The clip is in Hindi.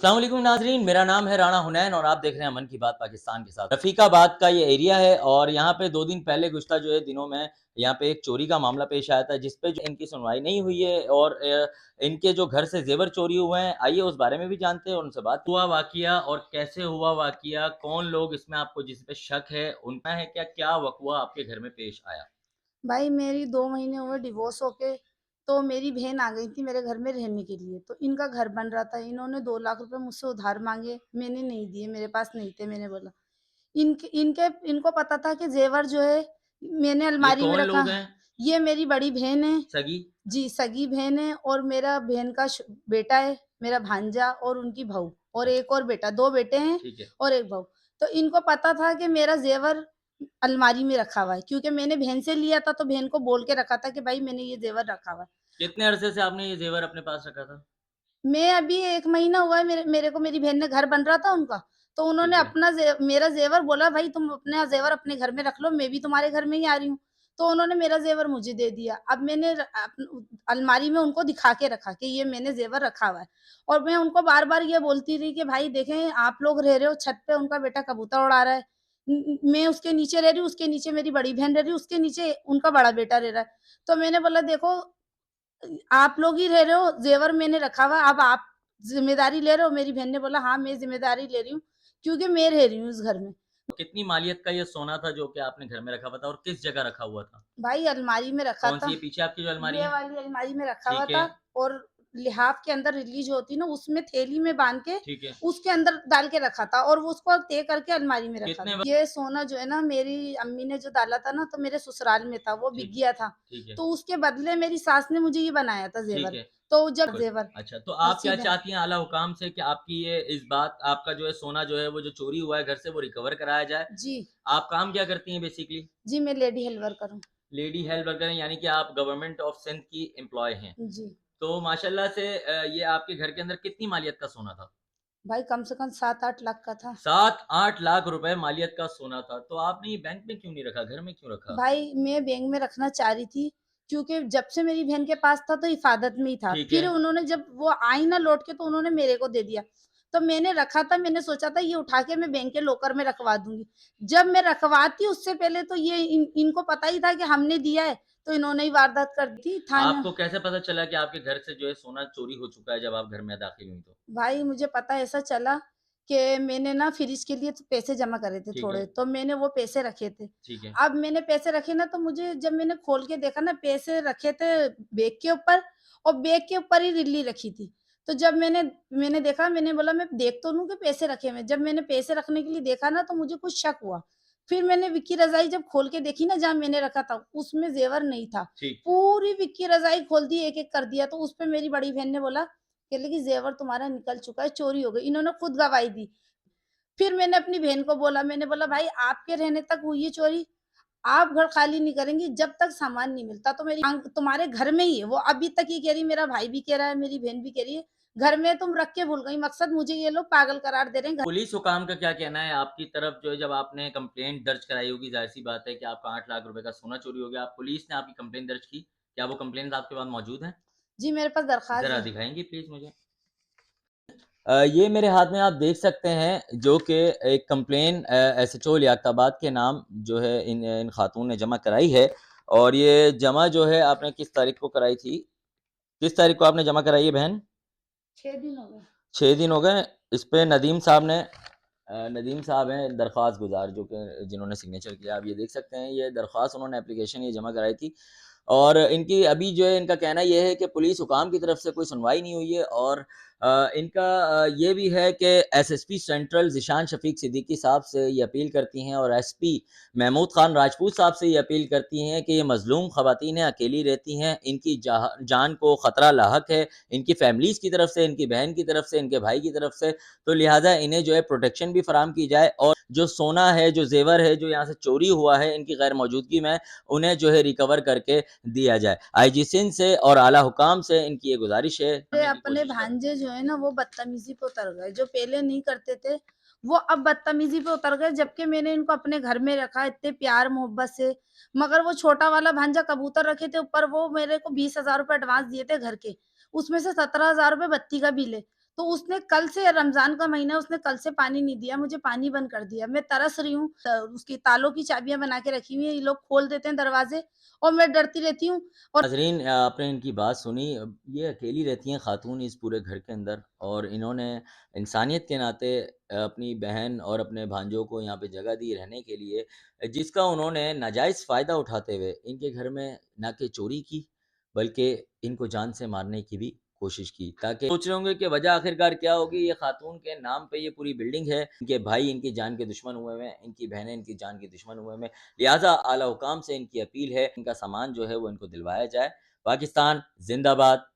अस्सलाम वालेकुम नाजरीन, मेरा नाम है राणा हुनैन और आप देख रहे हैं मन की बात पाकिस्तान के साथ। रफ़ीकाबाद का ये एरिया है और यहाँ पे 2 दिन पहले गुज़िश्ता जो है दिनों में यहाँ पे एक चोरी का मामला पेश आया था, जिस पे जो इनकी सुनवाई नहीं हुई है और इनके जो घर से ज़ेवर चोरी हुए हैं, आइए उस बारे में भी जानते हैं और उनसे बात हुआ वाक़िया और कैसे हुआ वाक़िया, कौन लोग इसमें आपको जिस पे शक है, उनका है क्या, क्या वक़्वा आपके घर में पेश आया? भाई मेरी 2 महीने हुए डिवोर्स होके, तो मेरी बहन आ गई थी मेरे घर में रहने के लिए, तो इनका घर बन रहा था। इन्होंने 2 लाख रुपए मुझसे उधार माँगे, मैंने नहीं दिए, मेरे पास नहीं थे। मैंने बोला इनके इनके इनको पता था कि ज़ेवर जो है मैंने ये अलमारी में कौन रखा। लोग हैं? ये मेरी बड़ी बहन है। सगी? जी, सगी बहन है और मेरा बहन का बेटा है, मेरा भांजा और उनकी बहू और अच्छा, एक और बेटा, 2 बेटे हैं ठीक है। और 1 बहू। तो इनको पता था कि मेरा ज़ेवर अलमारी में रखा हुआ है, क्योंकि मैंने बहन से लिया था, तो बहन को बोल के रखा था कि भाई मैंने ये ज़ेवर रखा हुआ है। कितने अरसे से आपने ये ज़ेवर अपने पास रखा था? मैं अभी 1 महीना हुआ है मेरे मेरे को मेरी बहन ने घर बन रहा था उनका, तो उन्होंने ठीक है। अपना मेरा ज़ेवर बोला भाई तुम अपना ज़ेवर अपने घर में रख लो, मैं भी तुम्हारे घर में ही आ रही हूँ। तो उन्होंने मेरा ज़ेवर मुझे दे दिया। अब मैंने अलमारी में उनको दिखा के रखा कि ये मैंने ज़ेवर रखा हुआ है और मैं उनको बार-बार ये बोलती रही कि भाई देखें आप लोग रह रहे हो छत पे, उनका बेटा कबूतर उड़ा रहा है। मैं उसके नीचे रह रही हूँ, उसके नीचे मेरी बड़ी बहन रह रही है, उसके नीचे उनका बड़ा बेटा रह रहा है। तो मैंने बोला देखो आप लोग ही रह रहे हो, ज़ेवर मैंने रखा हुआ है, अब आप ज़िम्मेदारी ले रहे हो? मेरी बहन ने बोला, "हाँ, मैं ज़िम्मेदारी ले रही हूँ, क्योंकि मैं रह रही हूँ इस घर में।" कितनी मालियत का ये सोना था जो कि आपने घर में रखा हुआ था और किस जगह रखा हुआ था? भाई अलमारी में रखा कौन-सी था, है पीछे आपकी जो अलमारी ये है? वाली अलमारी में रखा हुआ ठीक है, था और लिहाफ के अंदर रिलीज़ होती है ना, उसमें थैली में बाँध के ठीक है। उसके अंदर डाल के रखा था और वो उसको तय करके अलमारी में रखा कितने था। ब ये सोना जो है ना मेरी अम्मी ने जो डाला था ना, तो मेरे ससुराल में था, वो बिक ठीक है, गया था। ठीक है, तो उसके बदले मेरी सास ने मुझे ये बनाया था ठीक ज़ेवर। है। तो जब कुछ ज़ेवर अच्छा, तो और आप क्या सीधा चाहती हैं आला हुकाम से कि आपकी ये इस बात आपका जो है सोना जो है वो जो चोरी हुआ है घर से वो रिकवर कराया जाए? जी। आप काम क्या करती हैं बेसिकली? जी, मैं लेडी हेल्प वर्कर हूँ। लेडी हेल्प वर्कर हैं यानी कि आप गवर्नमेंट ऑफ सिंध की एम्प्लॉयी हैं। जी। तो माशाल्लाह से ये आपके घर के अंदर कितनी मालियत का सोना था? भाई कम से कम 7-8 लाख का था। 7-8 लाख रुपए मालियत का सोना था। तो आपने ये बैंक में क्यों नहीं रखा? घर में क्यों रखा? भाई मैं बैंक में रखना चाह रही थी, क्योंकि जब से मेरी बहन के पास था तो हिफ़ाज़त में ही था। ठीक है। फिर उन्होंने जब वो आई ना लौट के तो उन्होंने मेरे को दे दिया। तो मैंने रखा था, मैंने सोचा था ये उठा के मैं बैंक के लॉकर में रखवा दूँगी। जब मैं रखवाती उससे पहले तो ये इनको पता ही था कि हमने दिया है, तो इन्होंने ही वारदात कर दी थाना। आपको कैसे पता चला कि आपके घर से जो है सोना चोरी हो चुका है जब आप घर में दाखिल हुई तो? भाई मुझे पता ऐसा चला कि मैंने ना फ्रिज के लिए तो पैसे जमा करे थे ठीक है, थोड़े, तो मैंने वो पैसे रखे थे। ठीक है, अब मैंने पैसे रखे ना तो मुझे जब मैंने खोल के देखा ना पैसे रखे थे बैग के ऊपर और बैग के ऊपर ही रिल्ली रखी थी। तो जब मैंने मैंने देखा मैंने बोला मैं देख तो लूँ कि पैसे रखे हुए हैं। जब मैंने पैसे रखने के लिए देखा ना तो मुझे कुछ शक हुआ। फिर मैंने विक्की रज़ाई जब खोल के देखी ना जहाँ मैंने रखा था, उसमें ज़ेवर नहीं था। ठीक। पूरी विक्की रज़ाई खोल दी, एक-एक कर दिया तो उसपे मेरी बड़ी बहन ने बोला कह लगी ज़ेवर तुम्हारा निकल चुका है, चोरी हो गई। इन्होंने खुद गवाही दी। फिर मैंने अपनी बहन को बोला, मैंने बोला भाई आपके रहने तक हुई है चोरी, आप घर खाली नहीं करेंगी जब तक सामान नहीं मिलता। तो मेरी आंग तुम्हारे घर में ही है। वो अभी तक ये कह रही मेरा भाई भी कह रहा है, मेरी बहन भी कह रही है, घर में तुम रख के भूल गई। मकसद मुझे ये लोग पागल करार दे रहे हैं। पुलिस हुकाम का क्या कहना है आपकी तरफ जो है जब आपने कंप्लेंट दर्ज कराई होगी ज़ाहिर-सी बात है कि आपका 8 लाख रुपए का सोना चोरी हो गया, पुलिस ने आपकी कंप्लेंट दर्ज की। क्या वो कंप्लेंट आपके पास मौजूद है? जी, मेरे पास दरख़्वास्त ज़रा है। दिखाएँगी प्लीज़ मुझे? ये मेरे हाथ में आप देख सकते हैं जो कि एक कंप्लेन एसएचओ लियाकताबाद के नाम जो है इन इन खातून ने जमा कराई है और ये जमा जो है आपने किस तारीख को कराई थी? किस तारीख को आपने जमा कराई है बहन? 6 दिन हो गए। 6 दिन हो गए। इस पे नदीम साहब ने नदीम साहब हैं दरख्वास्त गुज़ार जो कि जिन्होंने सिग्नेचर किया। आप ये देख सकते हैं ये दरख्वास्त उन्होंने एप्लीकेशन ये जमा कराई थी और इनकी अभी जो है इनका कहना ये है कि पुलिस हुकाम की तरफ से कोई सुनवाई नहीं हुई है और इनका ये भी है कि एसएसपी सेंट्रल ज़ीशान शफ़ीक सिद्दीकी साहब से ये अपील करती हैं और एसपी महमूद खान राजपूत साहब से ये अपील करती हैं कि ये मज़लूम ख़वातीन अकेली रहती हैं, इनकी जान को ख़तरा लाहक है, इनकी फैमिलीज़ की तरफ से, इनकी बहन की तरफ से, इनके भाई की तरफ से, तो लिहाज़ा इन्हें जो है प्रोटेक्शन भी फ़राहम की जाए और जो सोना है, जो ज़ेवर है, जो यहाँ से चोरी हुआ है इनकी गैर मौजूदगी में, उन्हें जो है रिकवर करके दिया जाए। आईजी सिंध से और आला हुकाम से इनकी ये गुज़ारिश है मेरे करने की अपने कोशिश करें। भांजे जो है ना वो बदतमीजी पे उतर गए, जो पहले नहीं करते थे, वो अब बदतमीजी पे उतर गए जबकि मैंने इनको अपने घर में रखा इतने प्यार मोहब्बत से। मगर वो छोटा वाला भांजा कबूतर रखे थे ऊपर, वो मेरे को 20,000 रुपए एडवांस दिए थे घर के, उसमें से 17,000 रुपए बत्ती का बिल है। तो उसने कल से रमज़ान का महीना उसने कल से पानी नहीं दिया, मुझे पानी बंद कर दिया। मैं तरस रही हूँ, उसकी तालों की चाबियाँ बना के रखी हुई हैं, ये लोग खोल देते हैं दरवाज़े और मैं डरती रहती हूँ और नाज़रीन आपने इनकी बात सुनी। अब ये अकेली रहती हैं ख़ातून इस पूरे घर के अंदर और इन्होंने इंसानियत के नाते अपनी बहन और अपने भांजों को यहाँ पे जगह दी रहने के लिए, जिसका उन्होंने नाजायज़ फ़ायदा उठाते हुए इनके घर में ना कि चोरी की, बल्कि इनको जान से मारने की भी कोशिश की। ताकि सोच रहे होंगे कि वजह आखिरकार क्या होगी, ये ख़ातून के नाम पे ये पूरी बिल्डिंग है, इनके भाई इनकी जान के दुश्मन हुए हुए हैं, इनकी बहनें इनकी जान के दुश्मन हुए हुए हैं। लिहाज़ा आला हुकाम से इनकी अपील है, इनका सामान जो है वो इनको दिलवाया जाए। पाकिस्तान ज़िंदाबाद।